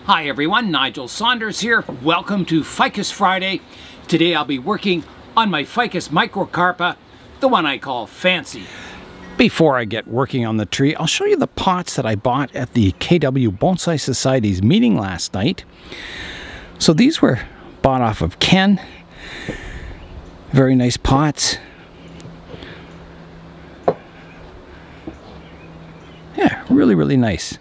Hi everyone, Nigel Saunders here. Welcome to Ficus Friday. Today I'll be working on my Ficus microcarpa, the one I call Fancy. Before I get working on the tree, I'll show you the pots that I bought at the KW Bonsai Society's meeting last night. So these were bought off of Ken. Very nice pots. Yeah, really nice.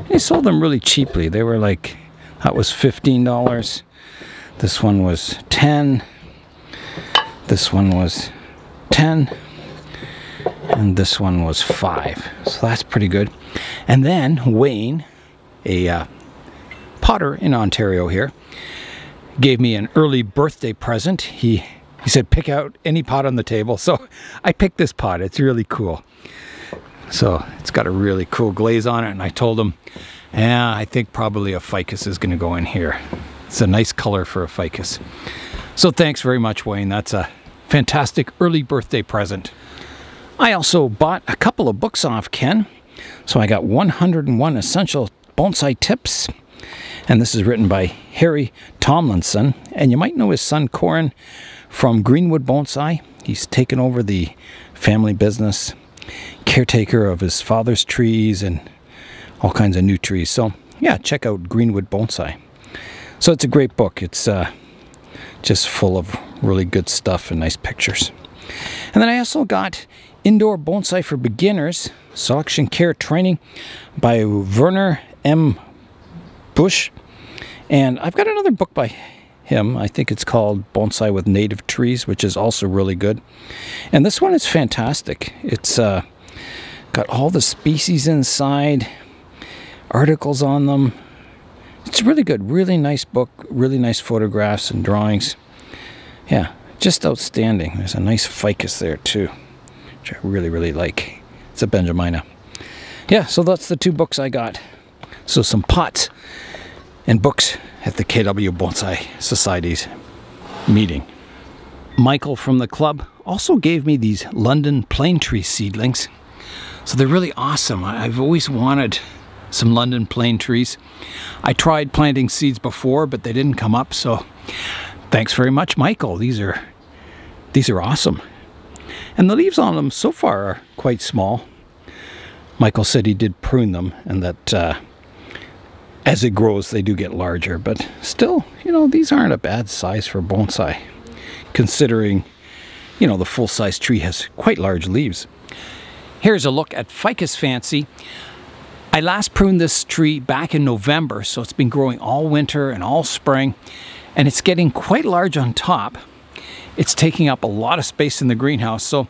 They sold them really cheaply. They were like, that was $15. This one was 10. This one was 10. And this one was 5. So that's pretty good. And then Wayne, a potter in Ontario here, gave me an early birthday present. He said, pick out any pot on the table. So I picked this pot. It's really cool. So it's got a really cool glaze on it, and I told him, yeah, I think probably a ficus is going to go in here. It's a nice color for a ficus. So thanks very much, Wayne. That's a fantastic early birthday present. I also bought a couple of books off Ken. So I got 101 Essential Bonsai Tips, and this is written by Harry Tomlinson, and you might know his son Corin from Greenwood Bonsai. He's taken over the family business, caretaker of his father's trees and all kinds of new trees. So yeah, check out Greenwood Bonsai. So it's a great book. It's just full of really good stuff and nice pictures. And then I also got Indoor Bonsai for Beginners, Selection Care Training by Werner M. Busch. And I've got another book by him. I think it's called Bonsai with Native Trees, which is also really good. And this one is fantastic. It's got all the species inside, articles on them. It's really good, really nice book, really nice photographs and drawings. Yeah, just outstanding. There's a nice ficus there too, which I really like. It's a Benjamina. Yeah, so that's the two books I got. So some pots and books at the KW Bonsai Society's meeting. Michael from the club also gave me these London plane tree seedlings. So they're really awesome. I've always wanted some London plane trees. I tried planting seeds before, but they didn't come up. So thanks very much, Michael. These are awesome. And the leaves on them so far are quite small. Michael said he did prune them, and that as it grows, they do get larger, but still, you know, these aren't a bad size for bonsai, considering, you know, the full-size tree has quite large leaves. Here's a look at Ficus Fancy. I last pruned this tree back in November, so it's been growing all winter and all spring, and it's getting quite large on top. It's taking up a lot of space in the greenhouse, so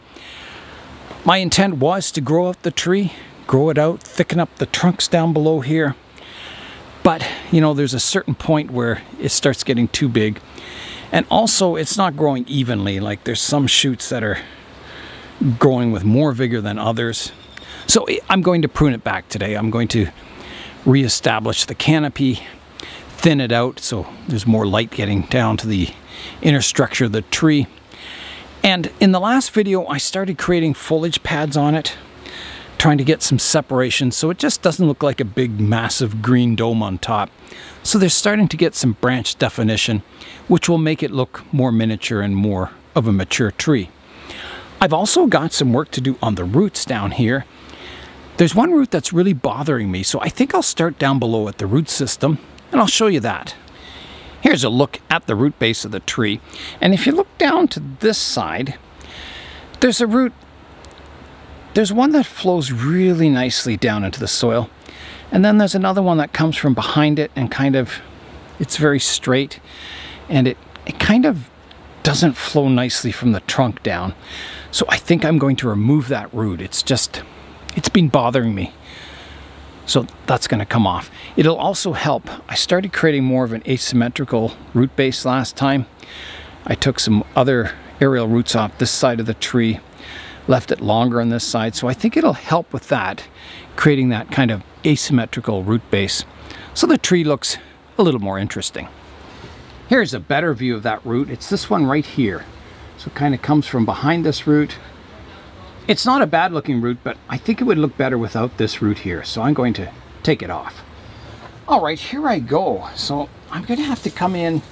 my intent was to grow out the tree, grow it out, thicken up the trunks down below here. But, you know, there's a certain point where it starts getting too big. And also, it's not growing evenly. Like, there's some shoots that are growing with more vigor than others. So I'm going to prune it back today. I'm going to reestablish the canopy, thin it out so there's more light getting down to the inner structure of the tree. And in the last video, I started creating foliage pads on it, trying to get some separation so it just doesn't look like a big massive green dome on top. So they're starting to get some branch definition, which will make it look more miniature and more of a mature tree. I've also got some work to do on the roots down here. There's one root that's really bothering me, so I think I'll start down below at the root system, and I'll show you that. Here's a look at the root base of the tree, and if you look down to this side, there's a root. There's one that flows really nicely down into the soil, and then there's another one that comes from behind it and kind of, it's very straight, and it kind of doesn't flow nicely from the trunk down. So I think I'm going to remove that root. It's been bothering me. So that's going to come off. It'll also help. I started creating more of an asymmetrical root base last time. I took some other aerial roots off this side of the tree, left it longer on this side, so I think it'll help with that, creating that kind of asymmetrical root base, so the tree looks a little more interesting. Here's a better view of that root. It's this one right here. So it kind of comes from behind this root. It's not a bad looking root, but I think it would look better without this root here, so I'm going to take it off. All right, here I go. So I'm going to have to come in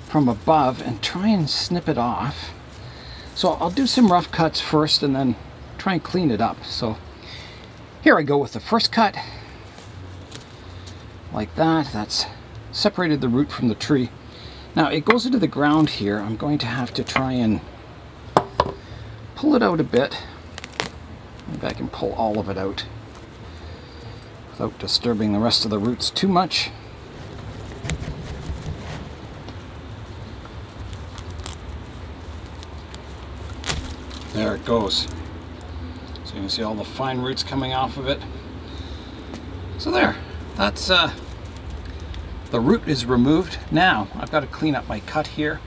from above and try and snip it off. So I'll do some rough cuts first and then try and clean it up. So here I go with the first cut. Like that. That's separated the root from the tree. Now it goes into the ground here. I'm going to have to try and pull it out a bit. Maybe I can pull all of it out without disturbing the rest of the roots too much. There it goes. So you can see all the fine roots coming off of it. So there, that's the root is removed. Now I've got to clean up my cut here.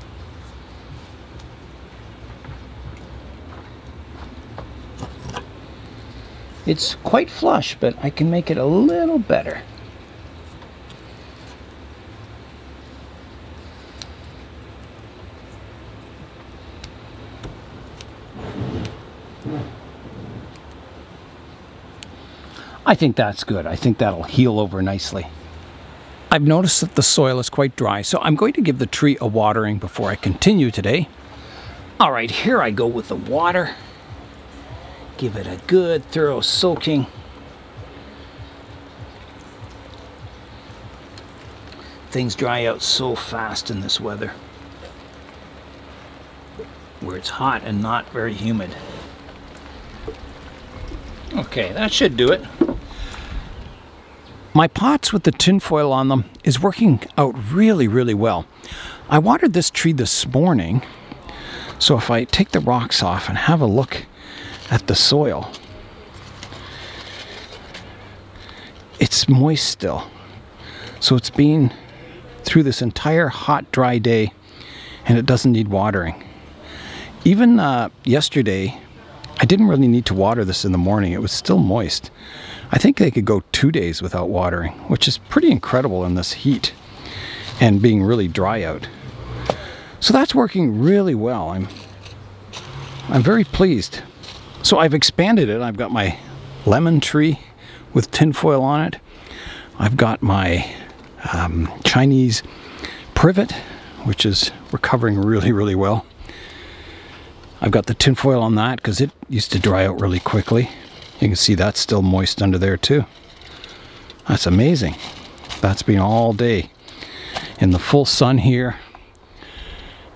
It's quite flush, but I can make it a little better. I think that's good. I think that'll heal over nicely. I've noticed that the soil is quite dry, so I'm going to give the tree a watering before I continue today. All right, here I go with the water. Give it a good thorough soaking. Things dry out so fast in this weather, where it's hot and not very humid. Okay, that should do it. My pots with the tinfoil on them is working out really, really well. I watered this tree this morning, so if I take the rocks off and have a look at the soil, it's moist still. So it's been through this entire hot, dry day, and it doesn't need watering. Even yesterday, I didn't really need to water this in the morning. It was still moist. I think they could go 2 days without watering, which is pretty incredible in this heat and being really dry out. So that's working really well. I'm very pleased. So I've expanded it. I've got my lemon tree with tinfoil on it. I've got my Chinese privet, which is recovering really, really well. I've got the tinfoil on that because it used to dry out really quickly. You can see that's still moist under there too. That's amazing. That's been all day in the full sun here,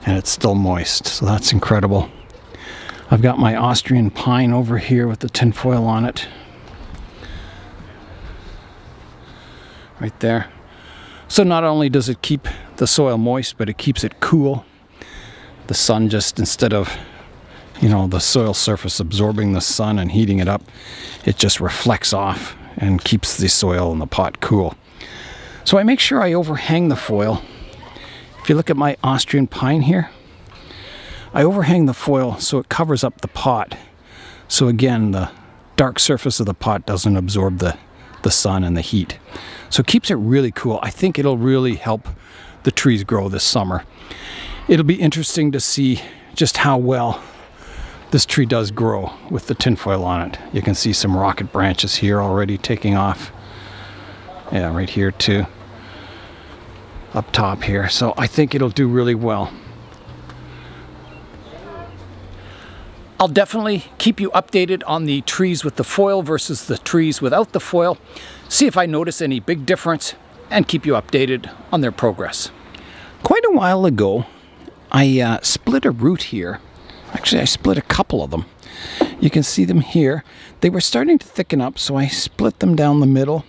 and it's still moist, so that's incredible. I've got my Austrian pine over here with the tinfoil on it. Right there. So not only does it keep the soil moist, but it keeps it cool. The sun just, instead of, you know, the soil surface absorbing the sun and heating it up, it just reflects off and keeps the soil in the pot cool. So I make sure I overhang the foil. If you look at my Austrian pine here, I overhang the foil so it covers up the pot. So again, the dark surface of the pot doesn't absorb the sun and the heat. So it keeps it really cool. I think it'll really help the trees grow this summer. It'll be interesting to see just how well this tree does grow with the tinfoil on it. You can see some rocket branches here already taking off. Yeah, right here too. Up top here. So I think it'll do really well. I'll definitely keep you updated on the trees with the foil versus the trees without the foil. See if I notice any big difference and keep you updated on their progress. Quite a while ago, I split a root here. Actually, I split a couple of them. You can see them here. They were starting to thicken up, so I split them down the middle.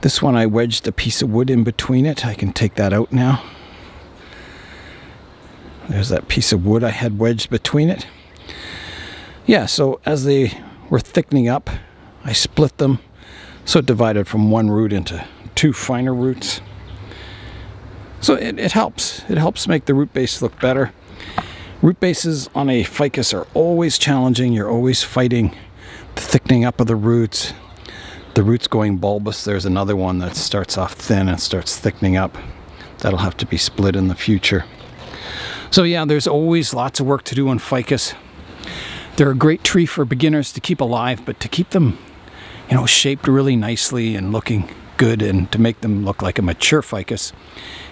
This one I wedged a piece of wood in between it. I can take that out now. There's that piece of wood I had wedged between it. Yeah, so as they were thickening up, I split them. So it divided from one root into two finer roots. So it helps. It helps make the root base look better. Root bases on a ficus are always challenging. You're always fighting the thickening up of the roots going bulbous. There's another one that starts off thin and starts thickening up. That'll have to be split in the future. So yeah, there's always lots of work to do on ficus. They're a great tree for beginners to keep alive, but to keep them, you know, shaped really nicely and looking good and to make them look like a mature ficus,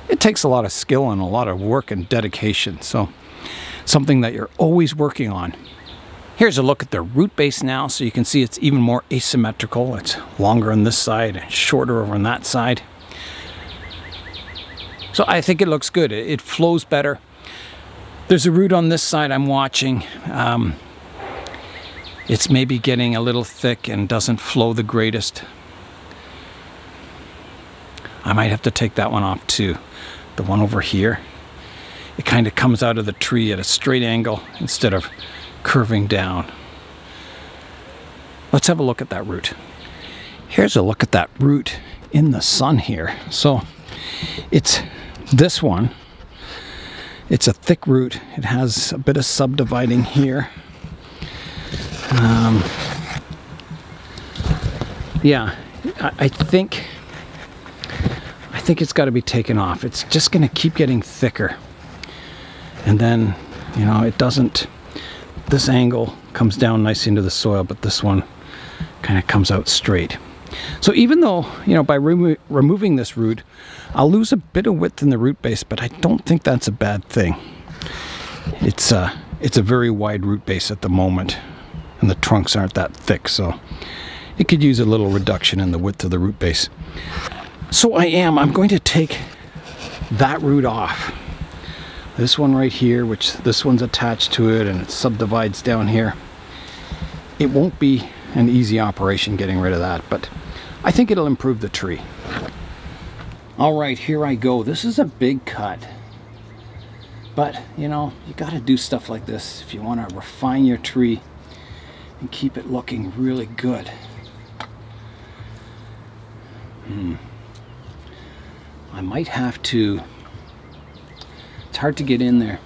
it takes a lot of skill and a lot of work and dedication. So something that you're always working on. Here's a look at the root base now, so you can see it's even more asymmetrical. It's longer on this side and shorter over on that side. So I think it looks good. It flows better. There's a root on this side I'm watching. It's maybe getting a little thick and doesn't flow the greatest. I might have to take that one off too. The one over here, it kind of comes out of the tree at a straight angle instead of curving down. Let's have a look at that root. Here's a look at that root in the sun here. So it's this one. It's a thick root. It has a bit of subdividing here. Yeah, I think it's got to be taken off. It's just going to keep getting thicker. And then, you know, it doesn't, this angle comes down nice into the soil, but this one kind of comes out straight. So even though, you know, by removing this root, I'll lose a bit of width in the root base, but I don't think that's a bad thing. It's a very wide root base at the moment, and the trunks aren't that thick, so it could use a little reduction in the width of the root base. So I'm going to take that root off. This one right here, which this one's attached to it and it subdivides down here. It won't be an easy operation getting rid of that, but I think it'll improve the tree. All right, here I go. This is a big cut, but you know, you got to do stuff like this if you want to refine your tree and keep it looking really good. I might have to, it's hard to get in there.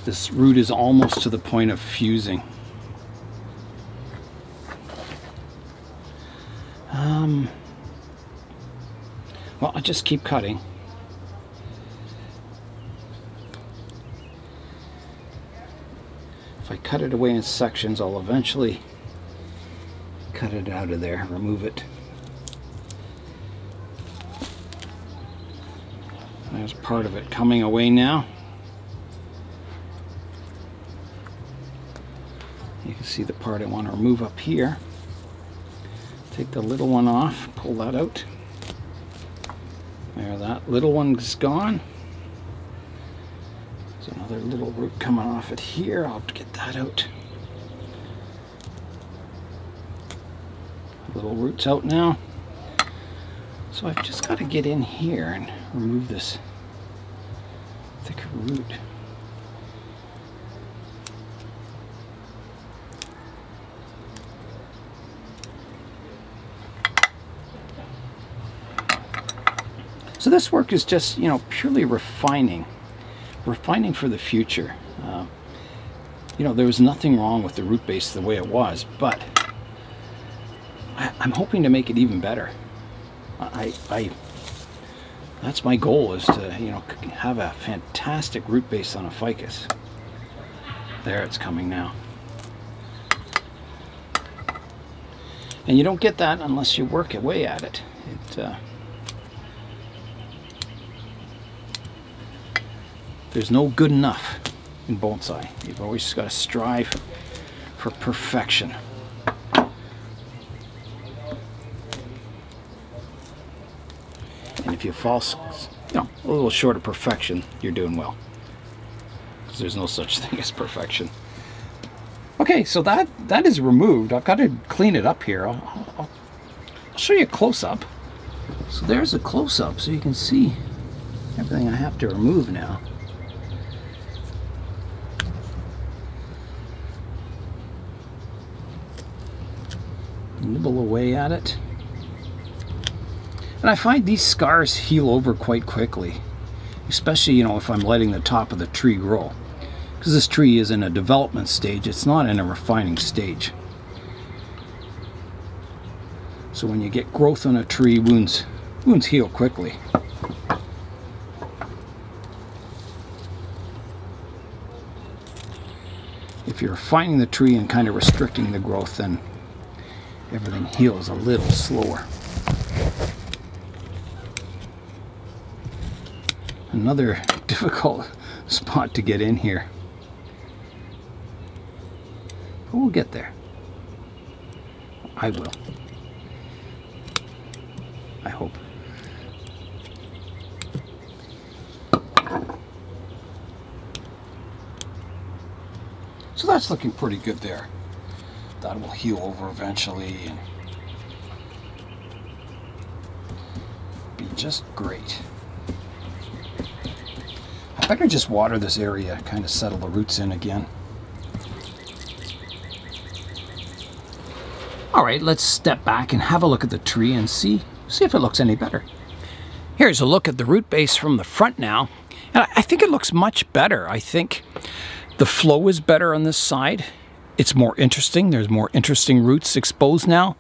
This root is almost to the point of fusing. Well, I'll just keep cutting. If I cut it away in sections, I'll eventually cut it out of there, remove it. There's part of it coming away now. You can see the part I want to remove up here. Take the little one off, pull that out. There, that little one's gone. There's another little root coming off it here. I'll get that out. Little root's out now. So I've just got to get in here and remove this thick root. So this work is just, you know, purely refining for the future. You know, there was nothing wrong with the root base the way it was, but I'm hoping to make it even better. That's my goal, is to, you know, have a fantastic root base on a ficus. There, it's coming now. And you don't get that unless you work away at it. There's no good enough in bonsai. You've always got to strive for perfection. And if you fall, you know, a little short of perfection, you're doing well. Because there's no such thing as perfection. Okay, so that is removed. I've got to clean it up here. I'll show you a close-up. So there's a close-up, so you can see everything I have to remove now. Nibble away at it. And I find these scars heal over quite quickly, especially, you know, if I'm letting the top of the tree grow, because this tree is in a development stage. It's not in a refining stage. So when you get growth on a tree, wounds heal quickly. If you're finding the tree and kind of restricting the growth, then everything heals a little slower. Another difficult spot to get in here. But we'll get there. I will. I hope. So that's looking pretty good there. That will heal over eventually and be just great. I better just water this area, kind of settle the roots in again. All right, let's step back and have a look at the tree and see if it looks any better. Here's a look at the root base from the front now. And I think it looks much better. I think the flow is better on this side. It's more interesting. There's more interesting roots exposed now.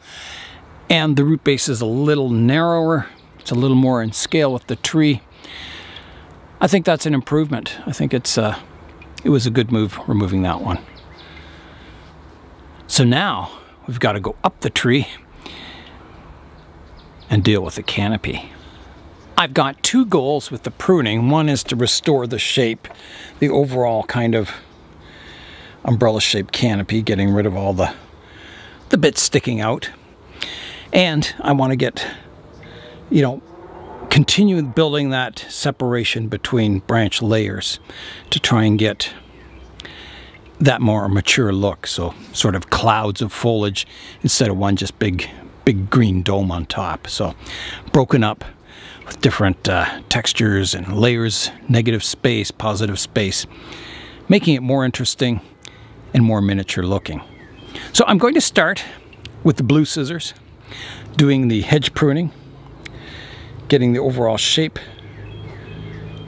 And the root base is a little narrower. It's a little more in scale with the tree. I think that's an improvement. I think it was a good move removing that one. So now we've got to go up the tree and deal with the canopy. I've got two goals with the pruning. One is to restore the shape, the overall kind of umbrella-shaped canopy, getting rid of all the bits sticking out. And I want to get, continue building that separation between branch layers to try and get that more mature look. So sort of clouds of foliage instead of one just big green dome on top. So broken up with different textures and layers, negative space, positive space, making it more interesting and more miniature looking. So I'm going to start with the blue scissors, doing the hedge pruning, getting the overall shape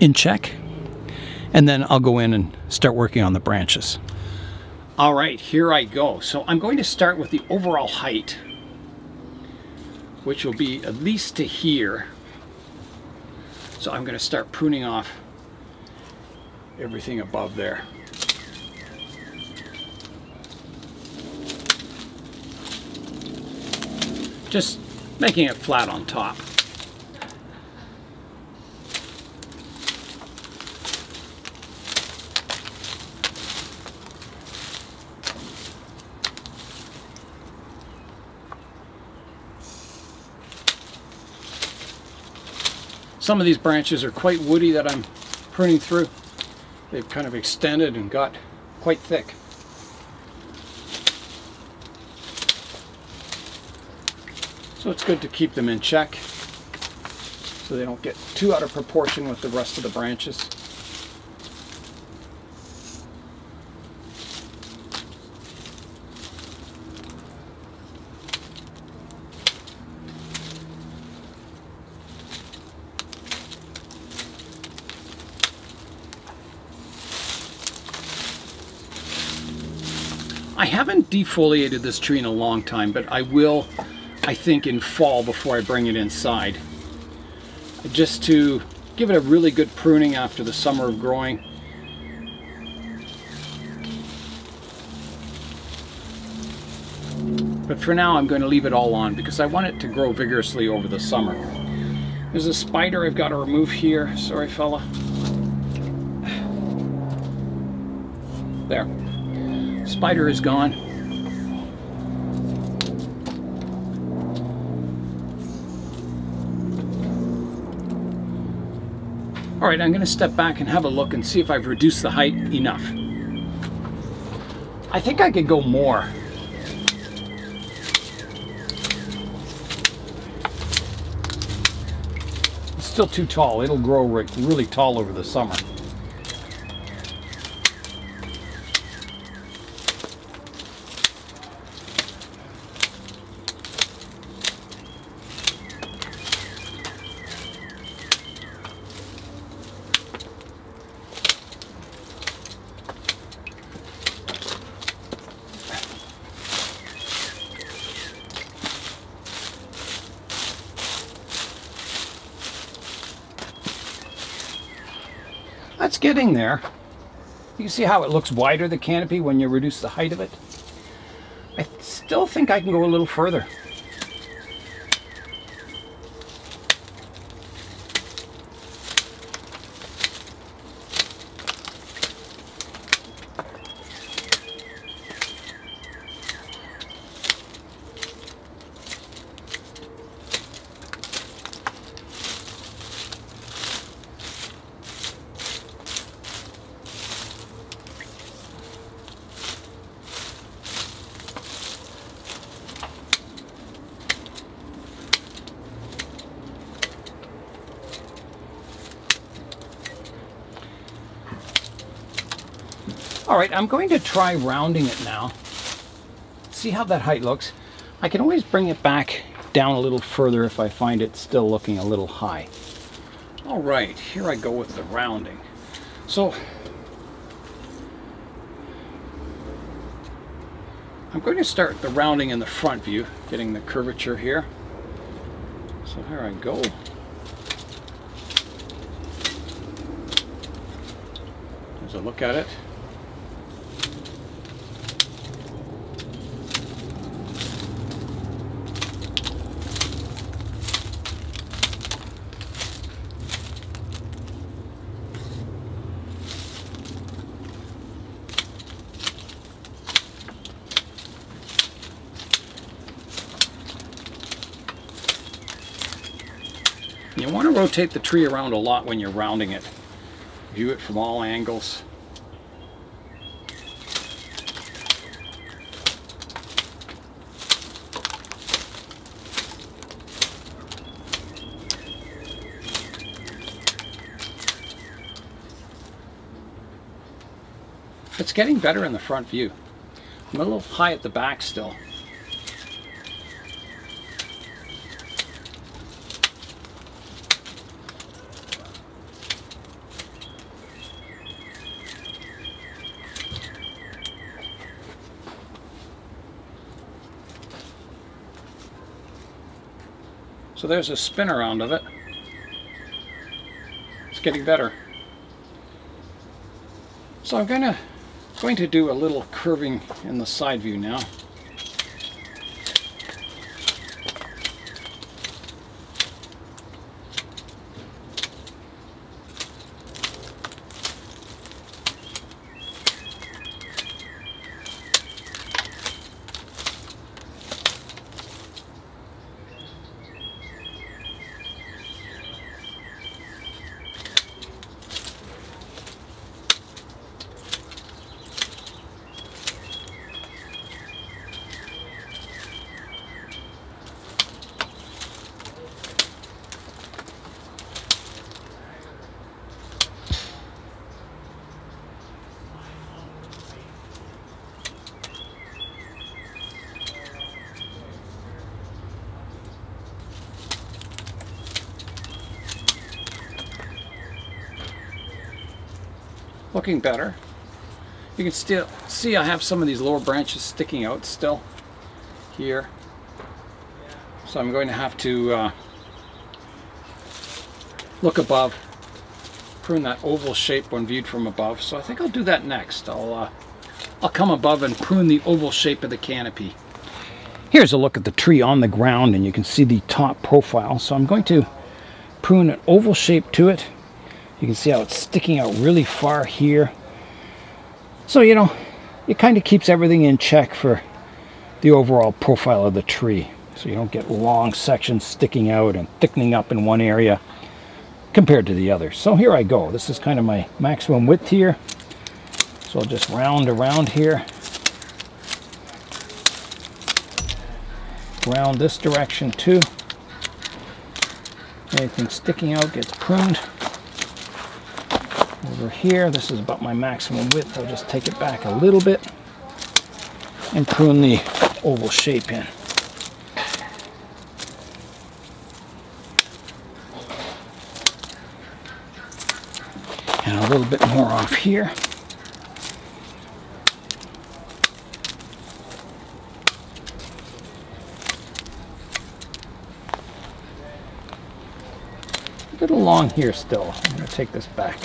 in check, and then I'll go in and start working on the branches. All right, here I go. So I'm going to start with the overall height, which will be at least to here. So I'm going to start pruning off everything above there. Just making it flat on top. Some of these branches are quite woody that I'm pruning through. They've kind of extended and got quite thick. So it's good to keep them in check so they don't get too out of proportion with the rest of the branches. I haven't defoliated this tree in a long time, but I will, I think, in fall before I bring it inside. Just to give it a really good pruning after the summer of growing. But for now I'm going to leave it all on because I want it to grow vigorously over the summer. There's a spider I've got to remove here. Sorry, fella. There. Spider is gone. All right, I'm going to step back and have a look and see if I've reduced the height enough. I think I could go more. It's still too tall. It'll grow really tall over the summer. That's getting there. You can see how it looks wider, the canopy, when you reduce the height of it. I still think I can go a little further. All right, I'm going to try rounding it now. See how that height looks. I can always bring it back down a little further if I find it still looking a little high. All right, here I go with the rounding. So I'm going to start the rounding in the front view, getting the curvature here. So here I go. There's a look at it. You want to rotate the tree around a lot when you're rounding it. View it from all angles. It's getting better in the front view. I'm a little high at the back still. So there's a spin around of it. It's getting better. So I'm going to do a little curving in the side view now. Looking better. You can still see I have some of these lower branches sticking out still here. So I'm going to have to look above, prune that oval shape when viewed from above. So I think I'll do that next. I'll come above and prune the oval shape of the canopy. Here's a look at the tree on the ground, and you can see the top profile. So I'm going to prune an oval shape to it. You can see how it's sticking out really far here. So, you know, it kind of keeps everything in check for the overall profile of the tree. So you don't get long sections sticking out and thickening up in one area compared to the other. So here I go. This is kind of my maximum width here. So I'll just round around here. Round this direction too. Anything sticking out gets pruned. Over here, this is about my maximum width. I'll just take it back a little bit and prune the oval shape in. And a little bit more off here. A little long here still. I'm going to take this back.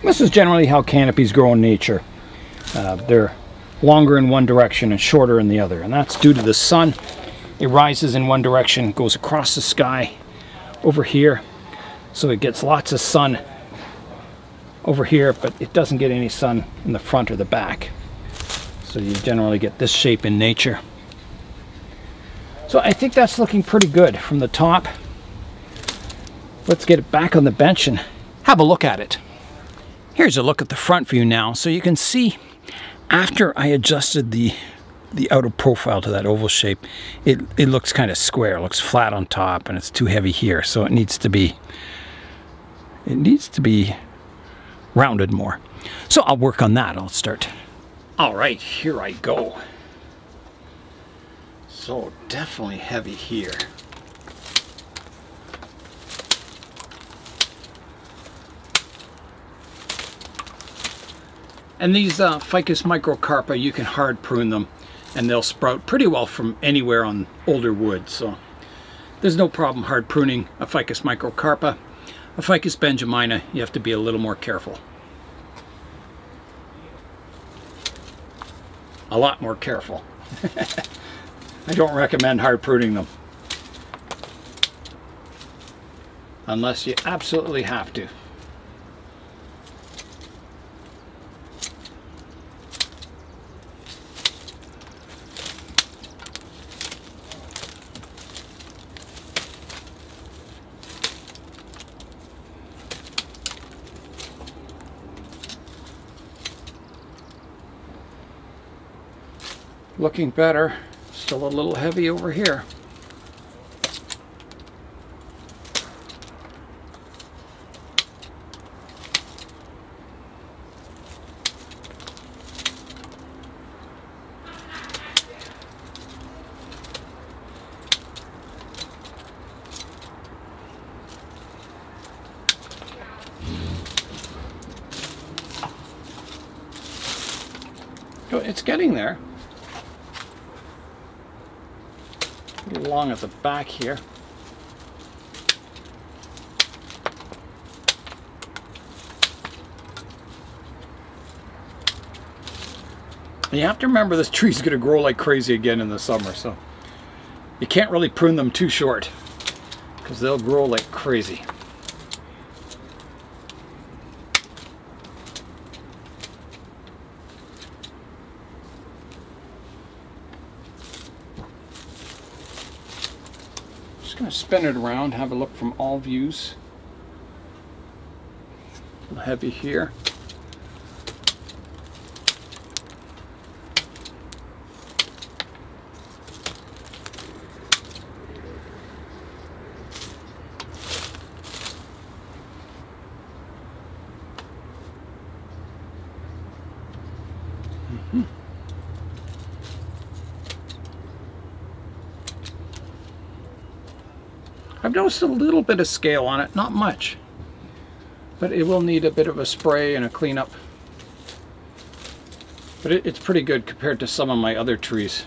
This is generally how canopies grow in nature. They're longer in one direction and shorter in the other, and that's due to the sun. It rises in one direction, goes across the sky over here, so it gets lots of sun over here, but it doesn't get any sun in the front or the back. So you generally get this shape in nature. So I think that's looking pretty good from the top. Let's get it back on the bench and have a look at it. Here's a look at the front view now, so you can see after I adjusted the outer profile to that oval shape, it looks kind of square. It looks flat on top and it's too heavy here, so it needs to be rounded more. So I'll work on that. I'll start. All right, here I go. So definitely heavy here. And these Ficus microcarpa, you can hard prune them and they'll sprout pretty well from anywhere on older wood. So there's no problem hard pruning a Ficus microcarpa. A Ficus benjamina, you have to be a little more careful. A lot more careful. I don't recommend hard pruning them unless you absolutely have to. Looking better, still a little heavy over here. So it's getting there. A little long at the back here. And you have to remember this tree's going to grow like crazy again in the summer, so you can't really prune them too short because they'll grow like crazy. Going to spin it around, have a look from all views. A little heavy here. I've noticed a little bit of scale on it, not much, but it will need a bit of a spray and a cleanup. But it's pretty good compared to some of my other trees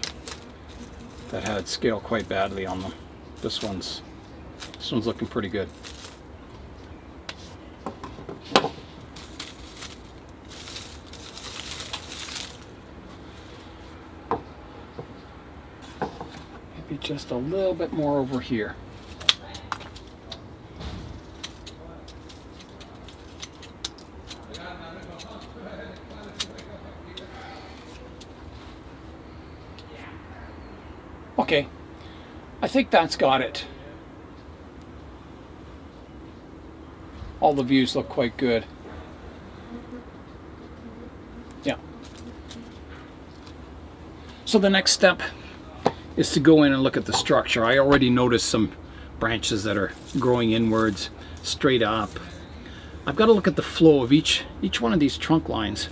that had scale quite badly on them. This one's looking pretty good. Maybe just a little bit more over here. Okay, I think that's got it. All the views look quite good. Yeah. So the next step is to go in and look at the structure. I already noticed some branches that are growing inwards, straight up. I've got to look at the flow of each one of these trunk lines,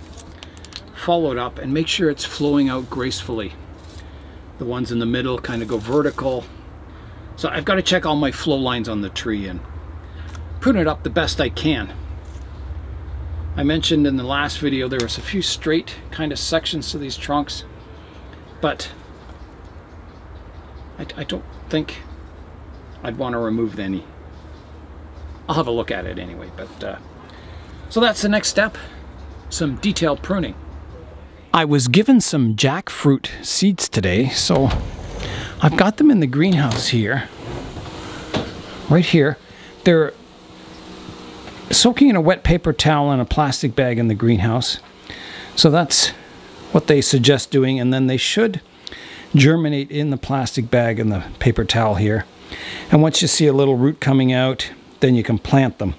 follow it up and make sure it's flowing out gracefully. The ones in the middle kind of go vertical. So I've got to check all my flow lines on the tree and prune it up the best I can. I mentioned in the last video there was a few straight kind of sections to these trunks, but I don't think I'd want to remove any. I'll have a look at it anyway, but So that's the next step, some detailed pruning. I was given some jackfruit seeds today, so I've got them in the greenhouse here, right here. They're soaking in a wet paper towel and a plastic bag in the greenhouse. So that's what they suggest doing, and then they should germinate in the plastic bag and the paper towel here. And once you see a little root coming out, then you can plant them.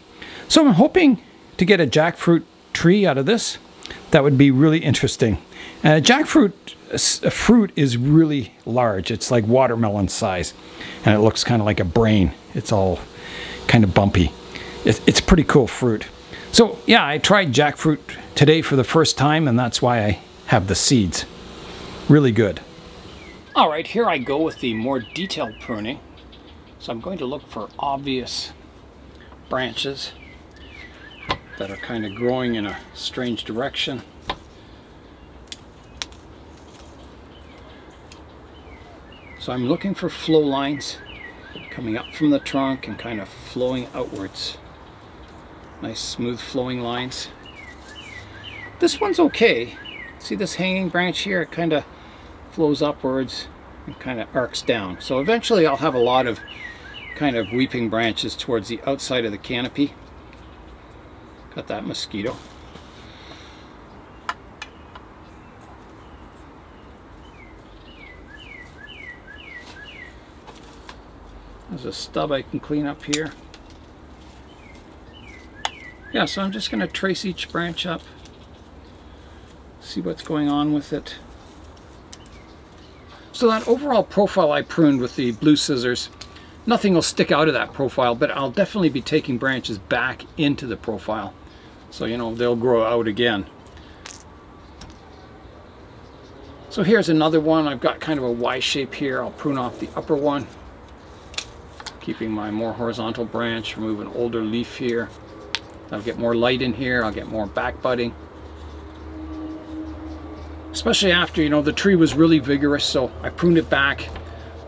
So I'm hoping to get a jackfruit tree out of this. That would be really interesting. Jackfruit fruit is really large. It's like watermelon size, and it looks kind of like a brain. It's all kind of bumpy. It's pretty cool fruit. So yeah, I tried jackfruit today for the first time, and that's why I have the seeds. Really good. All right, here I go with the more detailed pruning. So I'm going to look for obvious branches that are kind of growing in a strange direction. So I'm looking for flow lines coming up from the trunk and kind of flowing outwards. Nice smooth flowing lines. This one's okay. See this hanging branch here? It kind of flows upwards and kind of arcs down. So eventually I'll have a lot of kind of weeping branches towards the outside of the canopy. Got that mosquito. There's a stub I can clean up here. Yeah, so I'm just going to trace each branch up, see what's going on with it. So that overall profile I pruned with the blue scissors, nothing will stick out of that profile, but I'll definitely be taking branches back into the profile. So, you know, they'll grow out again. So here's another one. I've got kind of a Y shape here. I'll prune off the upper one, keeping my more horizontal branch, remove an older leaf here. I'll get more light in here. I'll get more back budding. Especially after, you know, the tree was really vigorous, so I pruned it back.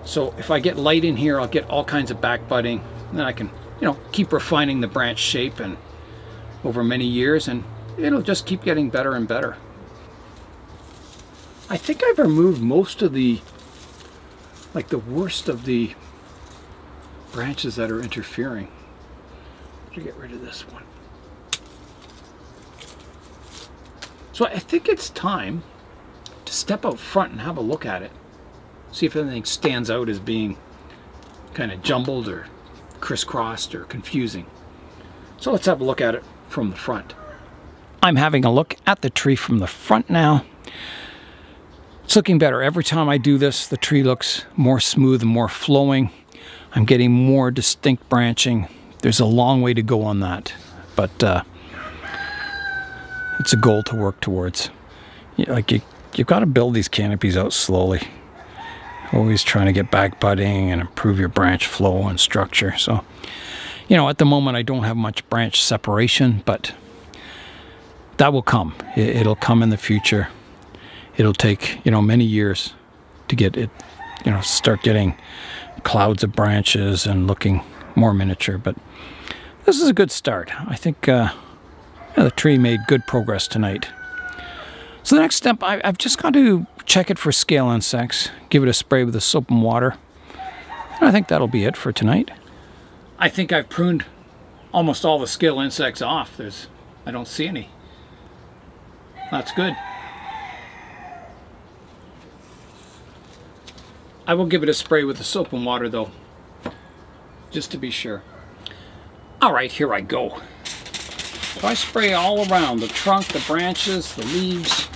So if I get light in here, I'll get all kinds of back budding. And then I can, you know, keep refining the branch shape and over many years, and it'll just keep getting better and better. I think I've removed most of the, like the worst of the branches that are interfering. To get rid of this one. So I think it's time to step out front and have a look at it. See if anything stands out as being kind of jumbled or crisscrossed or confusing. So let's have a look at it from the front. I'm having a look at the tree from the front now. It's looking better. Every time I do this, the tree looks more smooth and more flowing. I'm getting more distinct branching. There's a long way to go on that, but it's a goal to work towards. You've got to build these canopies out slowly. Always trying to get back budding and improve your branch flow and structure. So, you know, at the moment I don't have much branch separation, but that will come. It'll come in the future. It'll take, you know, many years to get it, you know, start getting clouds of branches and looking more miniature, but this is a good start. I think yeah, the tree made good progress tonight. So the next step, I've just got to check it for scale insects, give it a spray with the soap and water, and I think that'll be it for tonight. I think I've pruned almost all the scale insects off. I don't see any. That's good. I will give it a spray with the soap and water though, just to be sure. All right, here I go. So I spray all around the trunk, the branches, the leaves.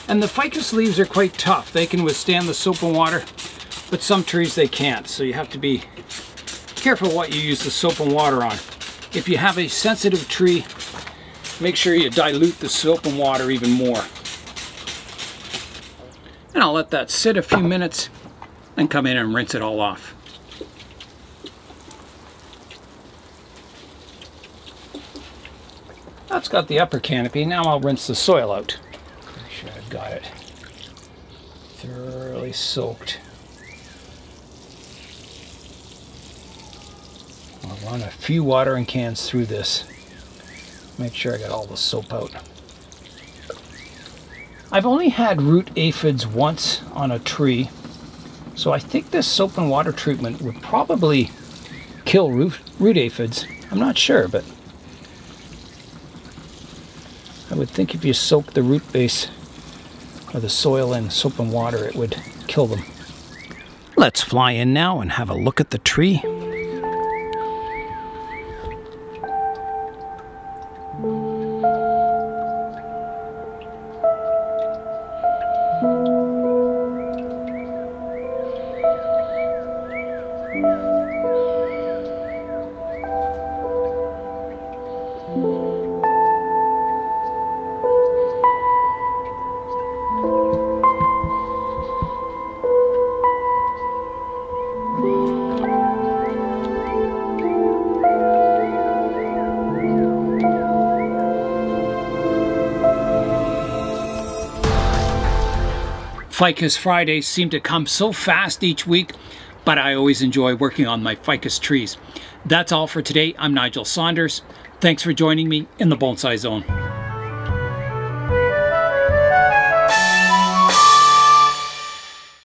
And the ficus leaves are quite tough. They can withstand the soap and water, but some trees they can't. So you have to be careful what you use the soap and water on. If you have a sensitive tree, make sure you dilute the soap and water even more. And I'll let that sit a few minutes and come in and rinse it all off. That's got the upper canopy. Now I'll rinse the soil out. Make sure I've got it thoroughly soaked. I'll run a few watering cans through this. Make sure I got all the soap out. I've only had root aphids once on a tree, so I think this soap and water treatment would probably kill root aphids. I'm not sure, but I would think if you soak the root base or the soil in soap and water, it would kill them. Let's fly in now and have a look at the tree. Ficus Fridays seem to come so fast each week, but I always enjoy working on my ficus trees. That's all for today. I'm Nigel Saunders. Thanks for joining me in the Bonsai Zone.